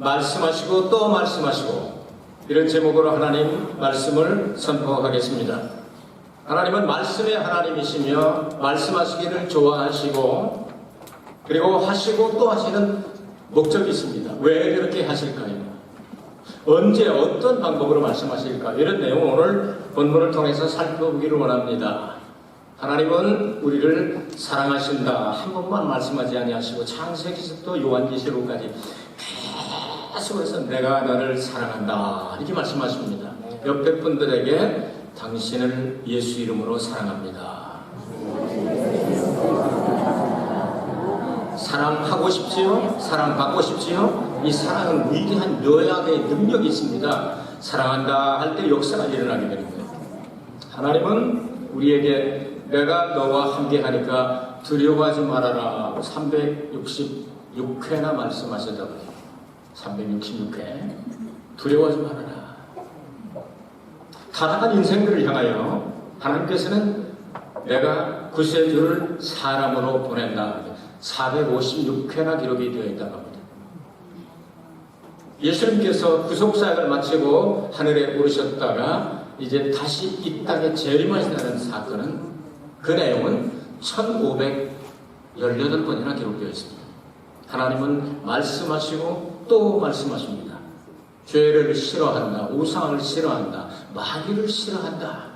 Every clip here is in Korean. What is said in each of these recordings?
말씀하시고 또 말씀하시고, 이런 제목으로 하나님 말씀을 선포하겠습니다. 하나님은 말씀의 하나님이시며 말씀하시기를 좋아하시고, 그리고 하시고 또 하시는 목적이 있습니다. 왜 그렇게 하실까요? 언제 어떤 방법으로 말씀하실까? 이런 내용을 오늘 본문을 통해서 살펴보기를 원합니다. 하나님은 우리를 사랑하신다. 한 번만 말씀하지 아니하시고 창세기부터 요한계시록까지 계속해서 내가 너를 사랑한다 이렇게 말씀하십니다. 옆에 분들에게 당신을 예수 이름으로 사랑합니다. 사랑하고 싶지요? 사랑받고 싶지요? 이 사랑은 위대한 요약의 능력이 있습니다. 사랑한다 할 때 역사가 일어나게 되는 거예요. 하나님은 우리에게 내가 너와 함께 하니까 두려워하지 말아라 366회나 말씀하셨다고요. 366회 두려워하지 말아라. 타락한 인생들을 향하여 하나님께서는 내가 구세주를 사람으로 보낸다 456회나 기록이 되어 있다고 합니다. 예수님께서 구속사역을 마치고 하늘에 오르셨다가 이제 다시 이 땅에 재림하신다는 사건은, 그 내용은 1518번이나 기록되어 있습니다. 하나님은 말씀하시고 또 말씀하십니다. 죄를 싫어한다, 우상을 싫어한다, 마귀를 싫어한다.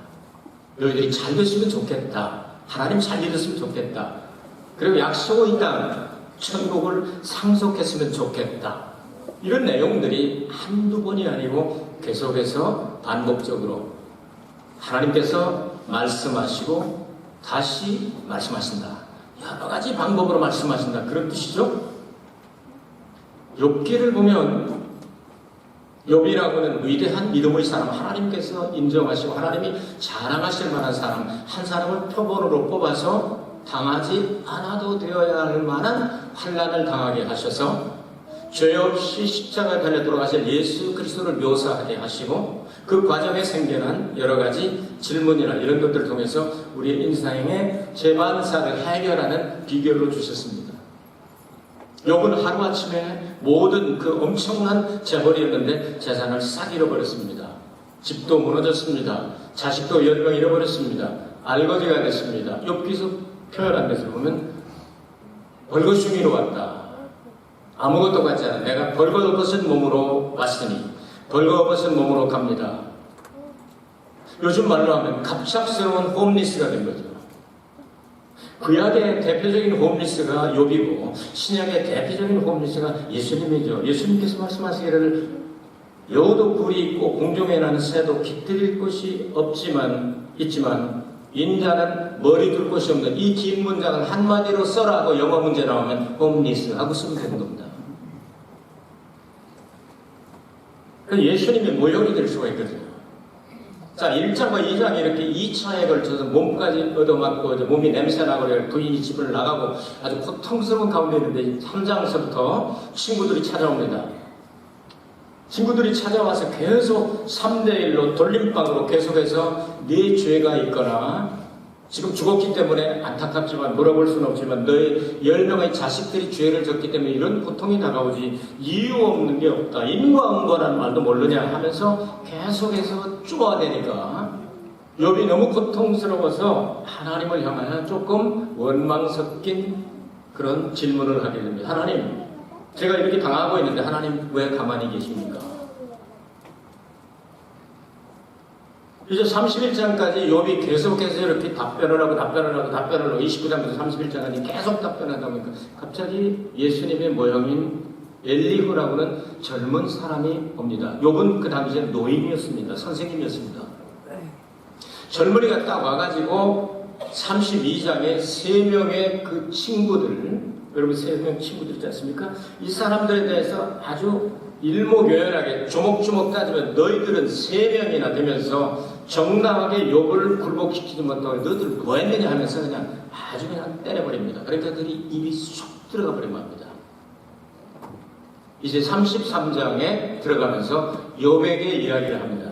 너희들이 잘 됐으면 좋겠다. 하나님 잘 믿었으면 좋겠다. 그리고 약속의 땅, 천국을 상속했으면 좋겠다. 이런 내용들이 한두 번이 아니고 계속해서 반복적으로 하나님께서 말씀하시고 다시 말씀하신다. 여러 가지 방법으로 말씀하신다. 그런 뜻이죠. 욥기를 보면 욥이라고는 위대한 믿음의 사람, 하나님께서 인정하시고 하나님이 자랑하실 만한 사람, 한 사람을 표본으로 뽑아서 당하지 않아도 되어야 할 만한 환난을 당하게 하셔서 죄 없이 십자가에 달려 돌아가실 예수 그리스도를 묘사하게 하시고, 그 과정에 생겨난 여러 가지 질문이나 이런 것들을 통해서 우리의 인생의 재반사를 해결하는 비결로 주셨습니다. 욥은 하루아침에 모든 그 엄청난 재벌이었는데 재산을 싹 잃어버렸습니다. 집도 무너졌습니다. 자식도 10명 잃어버렸습니다. 알거지가 됐습니다. 욥기서 표현한 것을 보면 벌거숭이로 왔다. 아무것도 같지 않아. 내가 벌거벗은 몸으로 왔으니 벌거벗은 몸으로 갑니다. 요즘 말로 하면 갑작스러운 홈리스가 된 거죠. 구약의 대표적인 홈리스가 욥이고 신약의 대표적인 홈리스가 예수님이죠. 예수님께서 말씀하시기를 여우도 굴이 있고 공중에 나는 새도 깃들일 곳이 있지만 인자는 머리 둘 곳이 없는, 이 긴 문장을 한마디로 써라 하고 영어 문제 나오면 홈리스 하고 쓰면 되는 겁니다. 예수님의 모형이 될 수가 있거든요. 자, 1장과 2장에 이렇게 2차에 걸쳐서 몸까지 얻어맞고 몸이 냄새나고 부인이 집을 나가고 아주 고통스러운 가운데 있는데 3장서부터 친구들이 찾아옵니다. 친구들이 찾아와서 계속 3대1로 돌림방으로 계속해서 네 죄가 있거나 지금 죽었기 때문에 안타깝지만 물어볼 수는 없지만 너의 10명의 자식들이 죄를 졌기 때문에 이런 고통이 다가오지 이유 없는 게 없다. 인과응보라는 말도 모르냐 하면서 계속해서 쪼아대니까 욥이 너무 고통스러워서 하나님을 향하여 조금 원망 섞인 그런 질문을 하게 됩니다. 하나님, 제가 이렇게 당하고 있는데 하나님 왜 가만히 계십니까? 이제 31장까지 욥이 계속해서 이렇게 답변을 하고 29장부터 31장까지 계속 답변하다 보니까 갑자기 예수님의 모형인 엘리후라고는 젊은 사람이 옵니다. 욥은 그 당시에 노인이었습니다. 선생님이었습니다. 젊은이가 딱 와가지고 32장에 3명의 그 친구들, 여러분 3명 친구들 있지 않습니까? 이 사람들에 대해서 아주 일목요연하게 조목조목 따지면 너희들은 3명이나 되면서 정당하게 욥을 굴복시키지 못하고 너희들 뭐 했느냐 하면서 그냥 아주 그냥 때려버립니다. 그러니까 그들이 입이 쑥 들어가 버리면 합니다. 이제 33장에 들어가면서 욥에게 이야기를 합니다.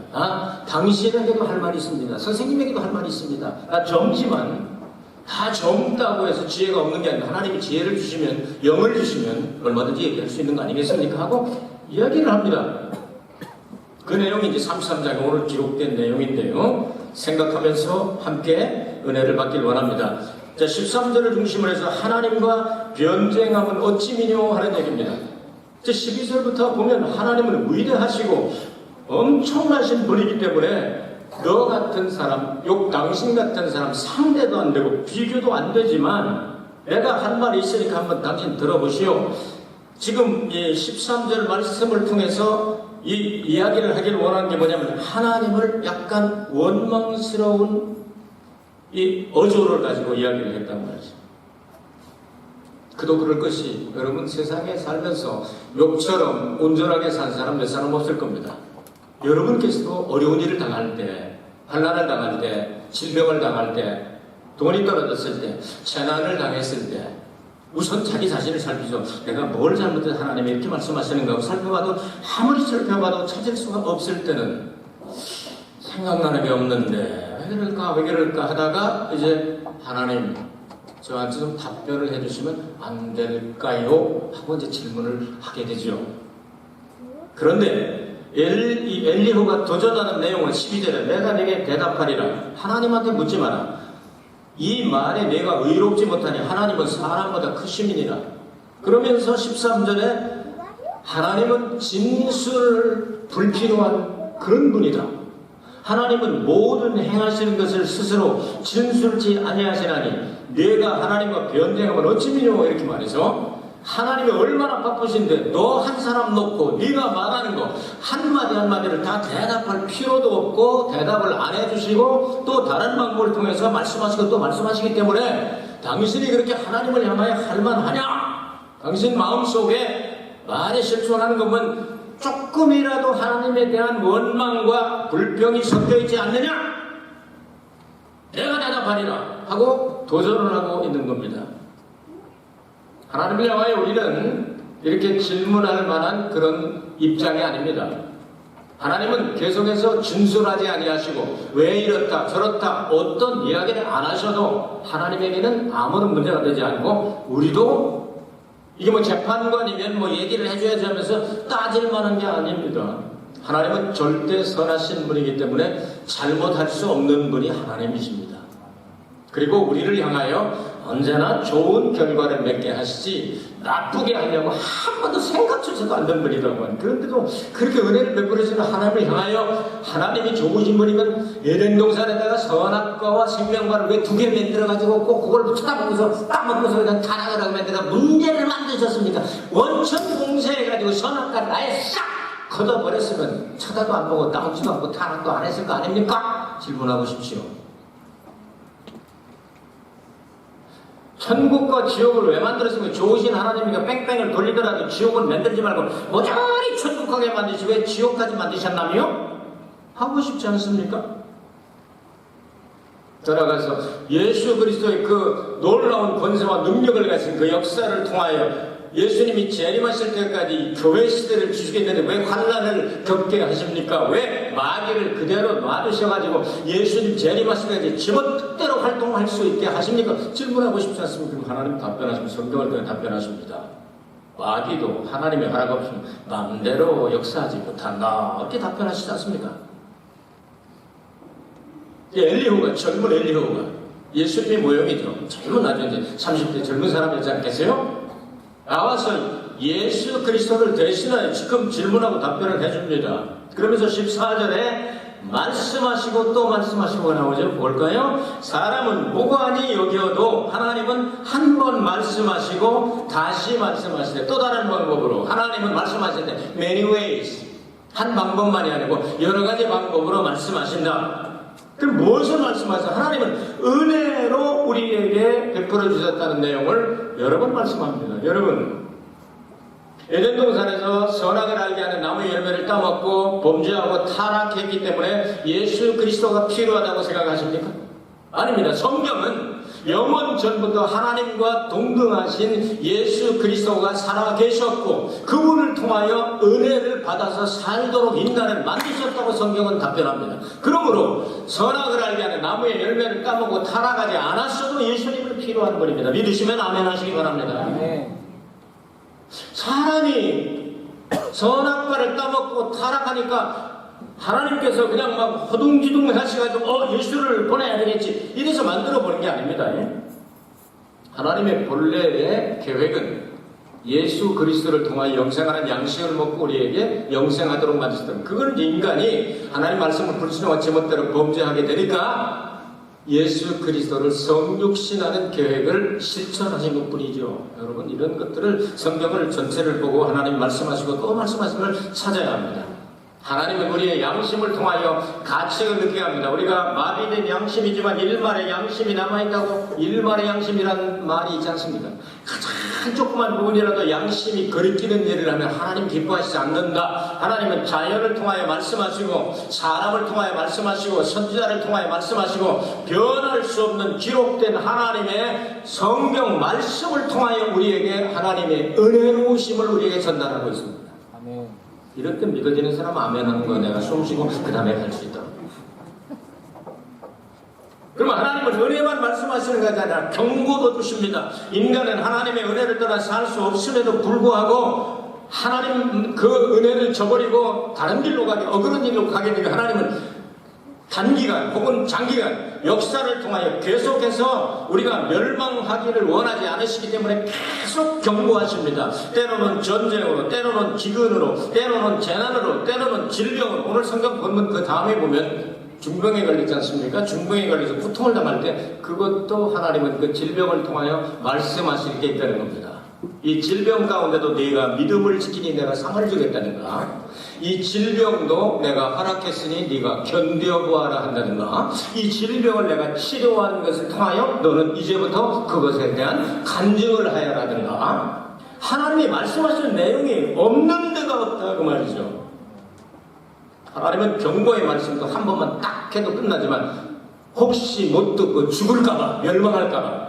당신에게도 할 말이 있습니다. 선생님에게도 할 말이 있습니다. 나 젊지만 다 젊다고 해서 지혜가 없는 게 아니라 하나님이 지혜를 주시면, 영을 주시면 얼마든지 얘기할 수 있는 거 아니겠습니까? 하고 이야기를 합니다. 그 내용이 이제 33장에 오늘 기록된 내용인데요. 생각하면서 함께 은혜를 받길 원합니다. 자, 13절을 중심으로 해서 하나님과 변쟁함은 어찌 미뇨 하는 얘기입니다. 12절부터 보면 하나님은 위대하시고 엄청나신 분이기 때문에 너 같은 사람, 당신 같은 사람 상대도 안 되고 비교도 안 되지만 내가 할 말이 있으니까 한번 당신 들어보시오. 지금 이 13절 말씀을 통해서 이 이야기를 하길 원하는 게 뭐냐면 하나님을 약간 원망스러운 이 어조를 가지고 이야기를 했단 말이죠. 그도 그럴 것이 여러분 세상에 살면서 욕처럼 온전하게 산 사람 몇 사람 없을 겁니다. 여러분께서도 어려운 일을 당할 때, 환난을 당할 때, 질병을 당할 때, 돈이 떨어졌을 때, 재난을 당했을 때 우선 자기 자신을 살피죠. 내가 뭘 잘못해서 하나님이 이렇게 말씀하시는가 하고 살펴봐도 아무리 살펴봐도 찾을 수가 없을 때는 생각나는 게 없는데 왜 그럴까 하다가 이제 하나님 저한테 좀 답변을 해주시면 안 될까요? 하고 이제 질문을 하게 되죠. 그런데 이 엘리후가 도전하는 내용은 12절에 내가 네게 대답하리라. 하나님한테 묻지 마라. 이 말에 내가 의롭지 못하니 하나님은 사람보다 크심이니라. 그러면서 13절에 하나님은 진술 불필요한 그런 분이다. 하나님은 모든 행하시는 것을 스스로 진술치 아니하시나니 내가 하나님과 변쟁하면 어찌미뇨 이렇게 말해서 하나님이 얼마나 바쁘신데 너 한 사람 놓고 네가 말하는 거 한마디 한마디를 다 대답할 필요도 없고 대답을 안 해주시고 또 다른 방법을 통해서 말씀하시고 또 말씀하시기 때문에 당신이 그렇게 하나님을 향하여 할만하냐? 당신 마음속에 말에 실존하는 것은 조금이라도 하나님에 대한 원망과 불평이 섞여 있지 않느냐? 내가 대답하리라 하고 도전을 하고 있는 겁니다. 하나님을 향하여 우리는 이렇게 질문할 만한 그런 입장이 아닙니다. 하나님은 계속해서 진술하지 아니하시고 왜 이렇다 저렇다 어떤 이야기를 안 하셔도 하나님에게는 아무런 문제가 되지 않고 우리도 이게 뭐 재판관이면 뭐 얘기를 해줘야지 하면서 따질 만한 게 아닙니다. 하나님은 절대 선하신 분이기 때문에 잘못할 수 없는 분이 하나님이십니다. 그리고 우리를 향하여 언제나 좋은 결과를 맺게 하시지 나쁘게 하려고 한 번도 생각조차도 안 든 분이라고. 그런데도 그렇게 은혜를 베풀으시는 하나님을 향하여 하나님이 좋으신 분이면 에덴 동산에다가 선악과와 생명과를 왜 두 개 만들어가지고 꼭 그걸 쳐다보면서 따먹고서 그냥 타락을 만들어 문제를 만드셨습니까? 원천 봉쇄해가지고 선악과를 아예 싹 걷어버렸으면 쳐다도 안 보고 따먹지도 않고 타락도 안 했을 거 아닙니까? 질문하고 싶지요. 천국과 지옥을 왜 만들었으면 좋으신 하나님이가 뺑뺑을 돌리더라도 지옥은 만들지 말고 모조리 천국하게 만드시 왜 지옥까지 만드셨나며? 하고 싶지 않습니까? 돌아가서 예수 그리스도의 그 놀라운 권세와 능력을 가진 그 역사를 통하여 예수님이 재림하실 때까지 교회 시대를 지속했는데 왜 환난을 겪게 하십니까? 왜 마귀를 그대로 놔두셔가지고 예수님 재림하실 때까지 지금 뜻대로 활동할 수 있게 하십니까? 질문하고 싶지 않습니까? 그리고 하나님 답변하시면 성경을 통해 답변하십니다. 마귀도 하나님의 허락 없으면 마음대로 역사하지 못한다. 어떻게 답변하시지 않습니까? 엘리후가 젊은 엘리후가 예수님의 모형이죠. 젊은 아주 이제 30대 젊은 사람이지 않겠어요? 나와서 예수 그리스도를 대신하여 지금 질문하고 답변을 해줍니다. 그러면서 14절에 말씀하시고 또 말씀하시고 나오죠. 볼까요? 사람은 무관히 여겨도 하나님은 한 번 말씀하시고 다시 말씀하시되 또 다른 방법으로 하나님은 말씀하실 때 many ways 한 방법만이 아니고 여러 가지 방법으로 말씀하신다. 그럼 무엇을 말씀하세요? 하나님은 은혜로 우리에게 베풀어 주셨다는 내용을 여러 번 말씀합니다. 여러분, 에덴 동산에서 선악을 알게 하는 나무의 열매를 따먹고 범죄하고 타락했기 때문에 예수 그리스도가 필요하다고 생각하십니까? 아닙니다. 성경은 영원 전부터 하나님과 동등하신 예수 그리스도가 살아계셨고 그분을 통하여 은혜를 받아서 살도록 인간을 만드셨다고 성경은 답변합니다. 그러므로 선악을 알게 하는 나무의 열매를 따먹고 타락하지 않았어도 예수님은 필요한 분입니다. 믿으시면 아멘 하시기 바랍니다. 사람이 선악과를 따먹고 타락하니까 하나님께서 그냥 막 허둥지둥 하셔가지고 예수를 보내야 되겠지 이래서 만들어 보는 게 아닙니다. 하나님의 본래의 계획은 예수 그리스도를 통하여 영생하는 양식을 먹고 우리에게 영생하도록 만드셨던, 그걸 인간이 하나님 말씀을 불순종한 제멋대로 범죄하게 되니까 예수 그리스도를 성육신하는 계획을 실천하신 것뿐이죠. 여러분, 이런 것들을 성경을 전체를 보고 하나님 말씀하시고 또 말씀하신 걸 찾아야 합니다. 하나님은 우리의 양심을 통하여 가책을 느끼게 합니다. 우리가 마비된 양심이지만 일말의 양심이 남아있다고, 일말의 양심이라는 말이 있지 않습니까? 가장 조그만 부분이라도 양심이 거리끼는 일을 하면 하나님 기뻐하시지 않는다. 하나님은 자연을 통하여 말씀하시고 사람을 통하여 말씀하시고 선지자를 통하여 말씀하시고 변할 수 없는 기록된 하나님의 성경 말씀을 통하여 우리에게 하나님의 은혜로우심을 우리에게 전달하고 있습니다. 아멘. 이럴 때 믿어지는 사람 아멘 하는 거 내가 숨 쉬고 그 다음에 할 수 있다. 그러면 하나님은 은혜만 말씀하시는 것이 아니라 경고도 주십니다. 인간은 하나님의 은혜를 떠나 살 수 없음에도 불구하고 하나님 그 은혜를 저버리고 다른 길로 가게, 어그런 길로 가게 되면 하나님은 단기간 혹은 장기간 역사를 통하여 계속해서 우리가 멸망하기를 원하지 않으시기 때문에 계속 경고하십니다. 때로는 전쟁으로, 때로는 기근으로, 때로는 재난으로, 때로는 질병으로. 오늘 성경 본문 그 다음에 보면 중병에 걸리지 않습니까? 중병에 걸려서 고통을 당할 때 그것도 하나님은 그 질병을 통하여 말씀하실 게 있다는 겁니다. 이 질병 가운데도 네가 믿음을 지키니 내가 상을 주겠다는가? 이 질병도 내가 허락했으니 네가 견뎌보아라 한다는가? 이 질병을 내가 치료하는 것을 통하여 너는 이제부터 그것에 대한 간증을 하여라든가? 하나님이 말씀하시는 내용이 없는 데가 없다 그 말이죠. 하나님은 경고의 말씀도 한 번만 딱 해도 끝나지만 혹시 못 듣고 죽을까봐, 멸망할까봐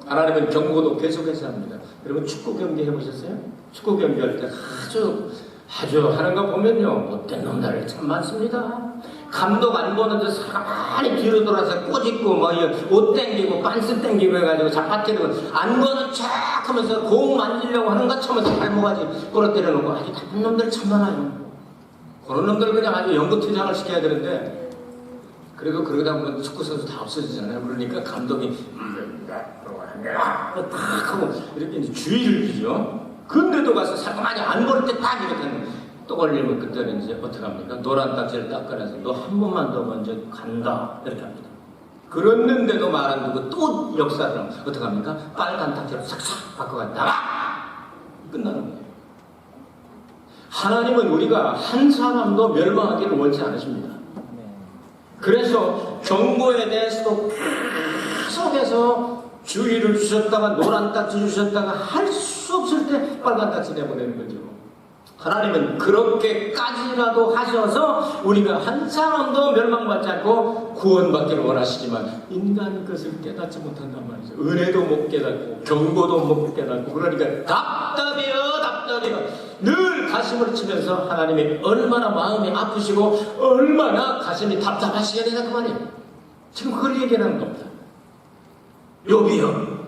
하나님은 경고도 계속해서 합니다. 여러분 축구 경기 해보셨어요? 축구 경기할 때 아주 하는 거 보면요, 못된 놈들 참 많습니다. 감독 안 보는데 가만히 뒤로 돌아서 꼬집고 옷 땡기고 빤스 땡기고 해가지고 잡아뜨리고 안 보는 척 하면서 공 만지려고 하는 것 참면서 발목까지 끌어때려 놓고 아주 나쁜 놈들 참 많아요. 그런 놈들 그냥 아주 연구투장을 시켜야 되는데, 그래도 그러다 보면 축구 선수 다 없어지잖아요. 그러니까 감독이 딱 하고 이렇게 이제 주의를 주죠. 근데도 가서 살짝만이 안 걸을 때 딱 이렇게 하는, 또 걸리면 그때는 이제 어떻게 합니까? 노란 딱지를 딱 꺼내서 너 한 번만 더 먼저 간다 이렇게 합니다. 그랬는데도 말 안 듣고 또 역사를 하면 어떻게 합니까? 빨간 딱지로 싹싹 바꿔가 나가! 끝나는 거예요. 하나님은 우리가 한 사람도 멸망하기를 원치 않으십니다. 그래서 경고에 대해서도 계속해서 주의를 주셨다가 노란 딱지 주셨다가 할 수 없을 때 빨간 딱지 내보내는 거죠. 하나님은 그렇게까지라도 하셔서 우리가 한 사람도 멸망받지 않고 구원받기를 원하시지만 인간 그것을 깨닫지 못한단 말이죠. 은혜도 못 깨닫고 경고도 못 깨닫고, 그러니까 답답해요. 늘 가슴을 치면서 하나님이 얼마나 마음이 아프시고 얼마나 가슴이 답답하시겠느냐 그 말이에요. 지금 그걸 얘기하는 겁니다. 욥이여,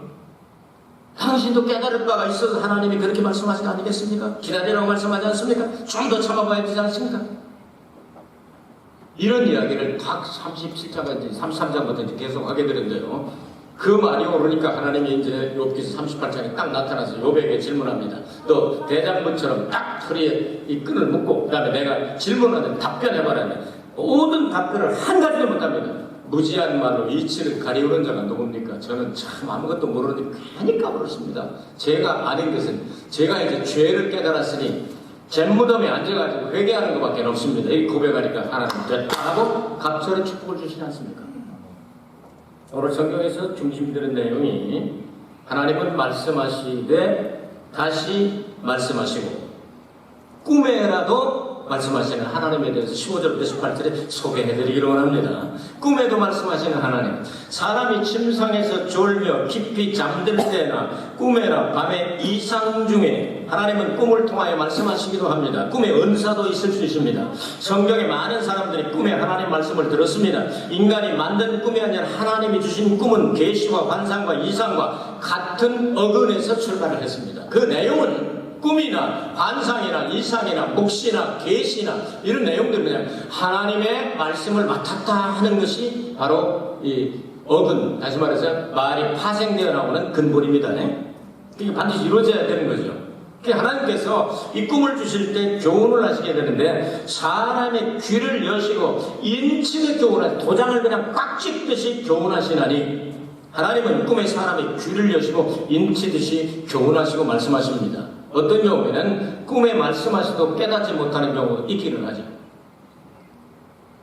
당신도 깨달을 바가 있어서 하나님이 그렇게 말씀하신 거 아니겠습니까? 기다리라고 말씀하지 않습니까? 좀 더 참아봐야 되지 않습니까? 이런 이야기를 각 37장까지 33장부터 계속 하게 되는데요, 그 말이 오르니까 하나님이 이제 욥기서 38장에 딱 나타나서 욥에게 질문합니다. 너 대장부처럼 딱 허리에 이 끈을 묶고 그 다음에 내가 질문하는 답변해봐라. 모든 답변을 한 가지도 못합니다. 무지한 말로 이치를 가리우는 자가 누굽니까? 저는 참 아무것도 모르는데 괜히 까불었습니다. 제가 아는 것은 제가 이제 죄를 깨달았으니 잼무덤에 앉아가지고 회개하는 것밖에 없습니다. 이 고백하니까 하나님 됐다 하고 갑절의 축복을 주시지 않습니까? 오늘 성경에서 중심되는 내용이 하나님은 말씀하시되 다시 말씀하시고 꿈에라도 말씀하시는 하나님에 대해서 15절부터 18절에 소개해드리기로 원합니다. 꿈에도 말씀하시는 하나님, 사람이 침상에서 졸며 깊이 잠들 때나 꿈에나 밤의 이상 중에 하나님은 꿈을 통하여 말씀하시기도 합니다. 꿈에 은사도 있을 수 있습니다. 성경에 많은 사람들이 꿈에 하나님 말씀을 들었습니다. 인간이 만든 꿈이 아니라 하나님이 주신 꿈은 계시와 환상과 이상과 같은 어근에서 출발을 했습니다. 그 내용은 꿈이나 환상이나 이상이나 묵시나 계시나 이런 내용들은 그냥 하나님의 말씀을 맡았다 하는 것이 바로 이 어근, 다시 말해서 말이 파생되어 나오는 근본입니다. 그게 반드시 이루어져야 되는 거죠. 하나님께서 이 꿈을 주실 때 교훈을 하시게 되는데 사람의 귀를 여시고 인치게 교훈하시, 도장을 그냥 꽉 찍듯이 교훈하시나니 하나님은 꿈에 사람의 귀를 여시고 인치듯이 교훈하시고 말씀하십니다. 어떤 경우에는 꿈에 말씀하시도 깨닫지 못하는 경우도 있기는 하죠.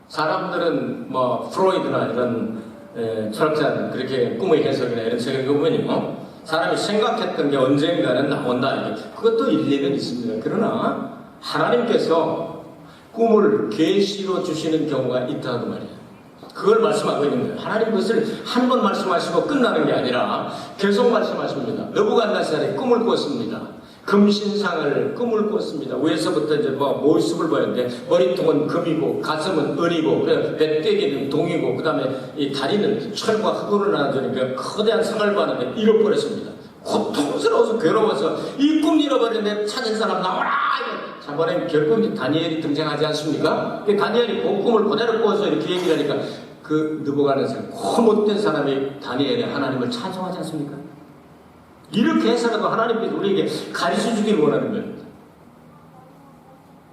사람들은 뭐 프로이드나 이런 철학자는 그렇게 꿈의 해석이나 이런 책을 보면요, 사람이 생각했던 게 언젠가는 나온다. 그것도 일리는 있습니다. 그러나 하나님께서 꿈을 계시로 주시는 경우가 있다고 말이에요. 그걸 말씀하고 있는 거예요. 하나님 그것을 한 번 말씀하시고 끝나는 게 아니라 계속 말씀하십니다. 느부갓네살이 꿈을 꿨습니다. 금신상을 꿈을 꿨습니다. 위에서부터 이제 모습을 보였는데 머리통은 금이고 가슴은 은이고 배때기는 동이고 그 다음에 이 다리는 철과 흙으로 나눠주니까 거대한 상을 받는데 잃어버렸습니다. 고통스러워서 괴로워서 이 꿈 잃어버렸는데 찾은 사람 나와라! 저번에 결국 다니엘이 등장하지 않습니까? 다니엘이 그 꿈을 그대로 꿔서 이렇게 얘기를 하니까 그 느부갓네살 그 못된 사람이 다니엘이 하나님을 찬송하지 않습니까? 이렇게 해서라도 하나님께서 우리에게 가르쳐 주기를 원하는 거예요.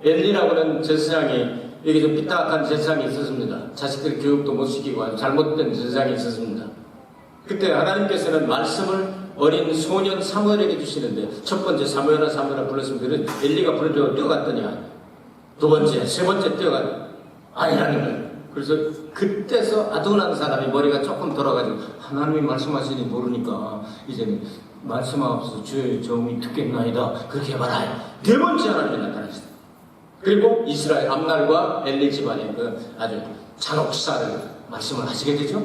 엘리라고는 제사장이, 여기 좀 삐딱한 제사장이 있었습니다. 자식들 교육도 못 시키고 아주 잘못된 제사장이 있었습니다. 그때 하나님께서는 말씀을 어린 소년 사무엘에게 주시는데 첫 번째 사무엘아 불렀으면 엘리가 부르려고 뛰어갔더니 두 번째, 세 번째 아니라는 거예요. 그래서 그때서 아둔한 사람이 머리가 조금 돌아가지고 하나님이 말씀하시니 모르니까 이제는 말씀하옵소서 주의 종이 듣겠나이다 그렇게 해봐라. 네 번째 하나님이 나타나셨어요. 그리고 이스라엘 암날과 엘리 집안의 그 아주 잔혹사를 말씀을 하시게 되죠.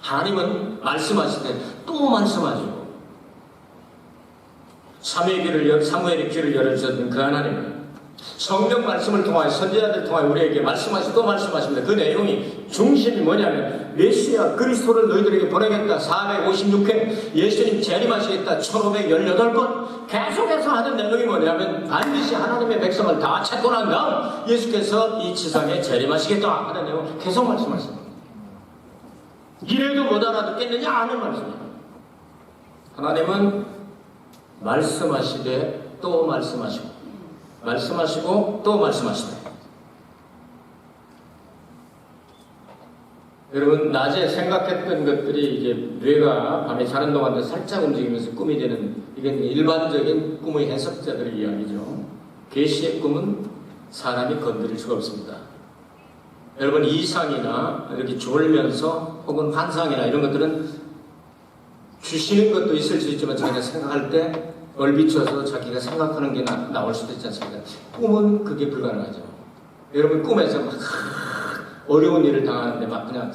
하나님은 말씀하실 때 또 말씀하시고 사무엘의 귀를 열어주셨던 그 하나님은 성경 말씀을 통하여 선지자들 통하여 우리에게 말씀하시고 또 말씀하십니다. 그 내용이 중심이 뭐냐면 메시아 그리스도를 너희들에게 보내겠다. 456회 예수님 재림하시겠다. 1518번 계속해서 하는 내용이 뭐냐면 반드시 하나님의 백성을 다 찾고 난 다음 예수께서 이 지상에 재림하시겠다 하는 내용을 계속 말씀하십니다. 이래도 못 알아듣겠느냐 하는 말씀입니다. 하나님은 말씀하시되 또 말씀하시고 말씀하시고 또 말씀하시다. 여러분 낮에 생각했던 것들이 이제 뇌가 밤에 자는 동안에 살짝 움직이면서 꿈이 되는, 이게 일반적인 꿈의 해석자들의 이야기죠. 계시의 꿈은 사람이 건드릴 수가 없습니다. 여러분 이상이나 이렇게 졸면서 혹은 환상이나 이런 것들은 주시는 것도 있을 수 있지만 자기가 생각할 때 얼비쳐서 자기가 생각하는 게 나올 수도 있지 않습니까? 꿈은 그게 불가능하죠. 여러분 꿈에서 막 어려운 일을 당하는데 막 그냥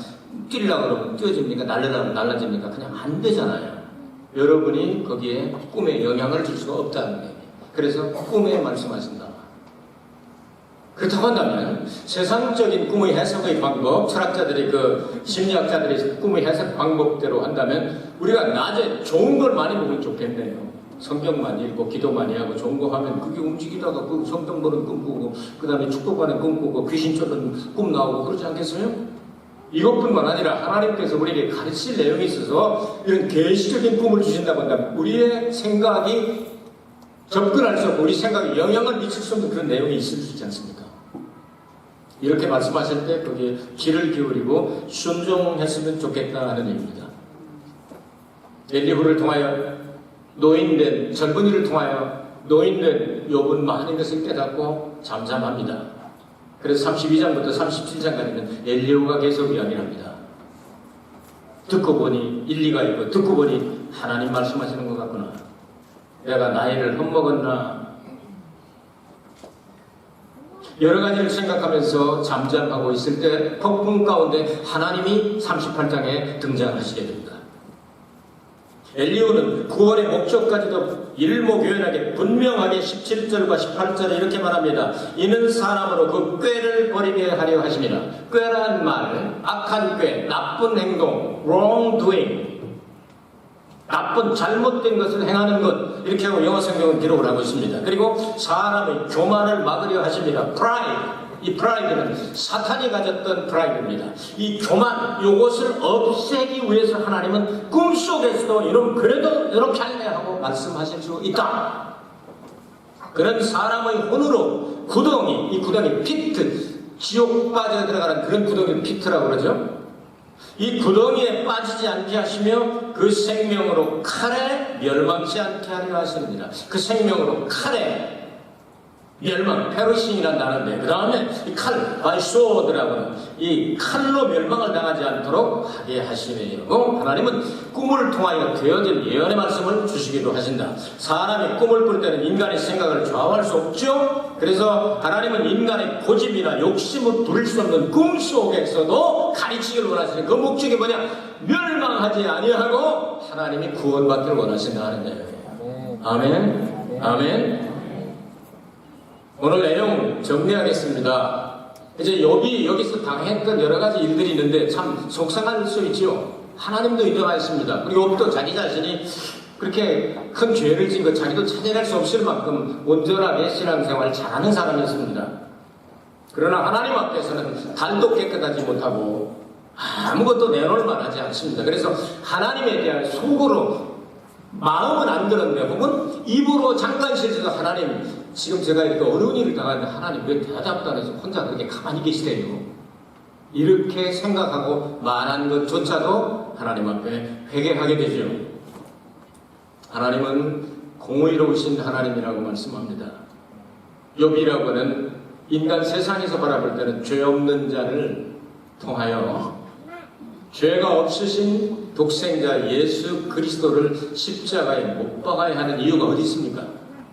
뛰려고 그러면 뛰어집니까? 날려고 날라집니까? 그냥 안 되잖아요. 여러분이 거기에 꿈에 영향을 줄 수가 없다는 거예요. 그래서 꿈에 말씀하신다. 그렇다고 한다면 세상적인 꿈의 해석의 방법, 철학자들이 그 심리학자들이 꿈의 해석 방법대로 한다면 우리가 낮에 좋은 걸 많이 보면 좋겠네요. 성경 많이 읽고 기도 많이 하고 좋은 거 하면 그게 움직이다가 그 성경 보는 꿈 꾸고 그 다음에 축복하는 꿈 꾸고 귀신 쫓는 꿈 나오고 그러지 않겠어요? 이것뿐만 아니라 하나님께서 우리에게 가르칠 내용이 있어서 이런 계시적인 꿈을 주신다고 한다면 우리의 생각이 접근할 수 없고 우리 생각에 영향을 미칠 수 없는 그런 내용이 있을 수 있지 않습니까? 이렇게 말씀하실 때 거기에 귀를 기울이고 순종했으면 좋겠다 하는 얘기입니다. 엘리후를 통하여 노인된 젊은이를 통하여 노인된 욥은 많은 것을 깨닫고 잠잠합니다. 그래서 32장부터 37장까지는 엘리후가 계속 이야기를 합니다. 듣고 보니 일리가 있고 듣고 보니 하나님 말씀하시는 것 같구나. 내가 나이를 헛먹었나. 여러 가지를 생각하면서 잠잠하고 있을 때 폭풍 가운데 하나님이 38장에 등장하시게 됩니다. 엘리후는 구원의 목적까지도 일목요연하게 분명하게 17절과 18절에 이렇게 말합니다. 이는 사람으로 그 꾀를 버리게 하려 하심이라. 꾀란 말, 악한 꾀, 나쁜 행동, wrongdoing. 나쁜 잘못된 것을 행하는 것, 이렇게 하고 영어 성경은 기록을 하고 있습니다. 그리고 사람의 교만을 막으려 하십니다. 프라이드. 이 프라이드는 사탄이 가졌던 프라이드입니다. 이 교만, 이것을 없애기 위해서 하나님은 꿈속에서도 이런, 그래도 이렇게 할래 하고 말씀하실 수 있다. 그런 사람의 혼으로 구덩이, 이 구덩이 피트, 지옥 빠져 들어가는 그런 구덩이를 피트라고 그러죠. 이 구덩이에 빠지지 않게 하시며 그 생명으로 칼에 멸망치 않게 하려 하십니다. 그 생명으로 칼에 멸망, 페르신이라는 단어인데, 그 다음에 이 칼, 바이소드라고는 이 칼로 멸망을 당하지 않도록 하게 하시네요. 하나님은 꿈을 통하여 되어질 예언의 말씀을 주시기도 하신다. 사람이 꿈을 꿀 때는 인간의 생각을 좌우할 수 없죠. 그래서 하나님은 인간의 고집이나 욕심을 부릴 수 없는 꿈 속에서도 가르치기를 원하시는 그 목적이 뭐냐? 멸망하지 아니하고 하나님이 구원받기를 원하신다 하는 거예요. 아멘. 아멘. 오늘 내용 정리하겠습니다. 이제 욥이 여기서 당했던 여러 가지 일들이 있는데 참 속상할 수 있지요. 하나님도 인정하였습니다. 그리고 욥도 자기 자신이 그렇게 큰 죄를 지은 것 자기도 찾아낼 수 없을 만큼 온전하게 신앙생활을 잘하는 사람이었습니다. 그러나 하나님 앞에서는 달도 깨끗하지 못하고 아무것도 내놓을 만하지 않습니다. 그래서 하나님에 대한 속으로 마음은 안 들었는데 혹은 입으로 잠깐 실수도 하나님, 지금 제가 이렇게 어려운 일을 당하는데 하나님 왜 대답도 안 해서 혼자 그렇게 가만히 계시대요. 이렇게 생각하고 말한 것조차도 하나님 앞에 회개하게 되죠. 하나님은 공의로우신 하나님이라고 말씀합니다. 욥이라고는 인간 세상에서 바라볼 때는 죄 없는 자를 통하여 죄가 없으신 독생자 예수 그리스도를 십자가에 못 박아야 하는 이유가 어디 있습니까?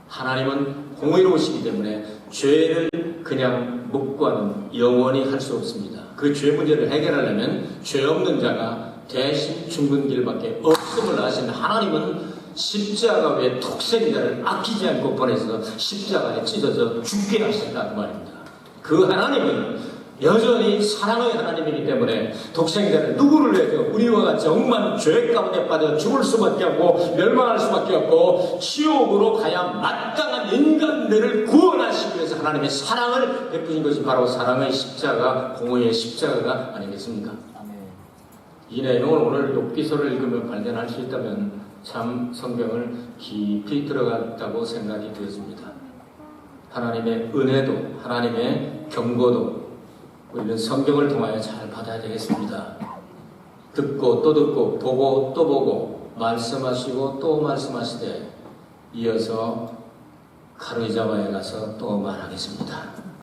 하나님은 공의로우시기 때문에 죄를 그냥 묵고는 영원히 할 수 없습니다. 그 죄 문제를 해결하려면 죄 없는 자가 대신 죽는 길밖에 없음을 아시는 하나님은 십자가 외에 독생자를 아끼지 않고 보내서 십자가에 찢어져 죽게 하셨다 그 말입니다. 그 하나님은 여전히 사랑의 하나님이기 때문에 독생자를 누구를 내죠? 우리와 같이 억만 죄 가운데 빠져 죽을 수밖에 없고 멸망할 수밖에 없고 지옥으로 가야 마땅한 인간들을 구원하시기 위해서 하나님의 사랑을 베푸신 것이 바로 사랑의 십자가, 공의의 십자가가 아니겠습니까? 이 내용을 오늘 욥기서를 읽으며 발견할 수 있다면 참 성경을 깊이 들어갔다고 생각이 되었습니다. 하나님의 은혜도 하나님의 경고도 우리는 성경을 통하여 잘 받아야 되겠습니다. 듣고 또 듣고 보고 또 보고 말씀하시고 또 말씀하시되 이어서 가르이자와에 가서 또 말하겠습니다.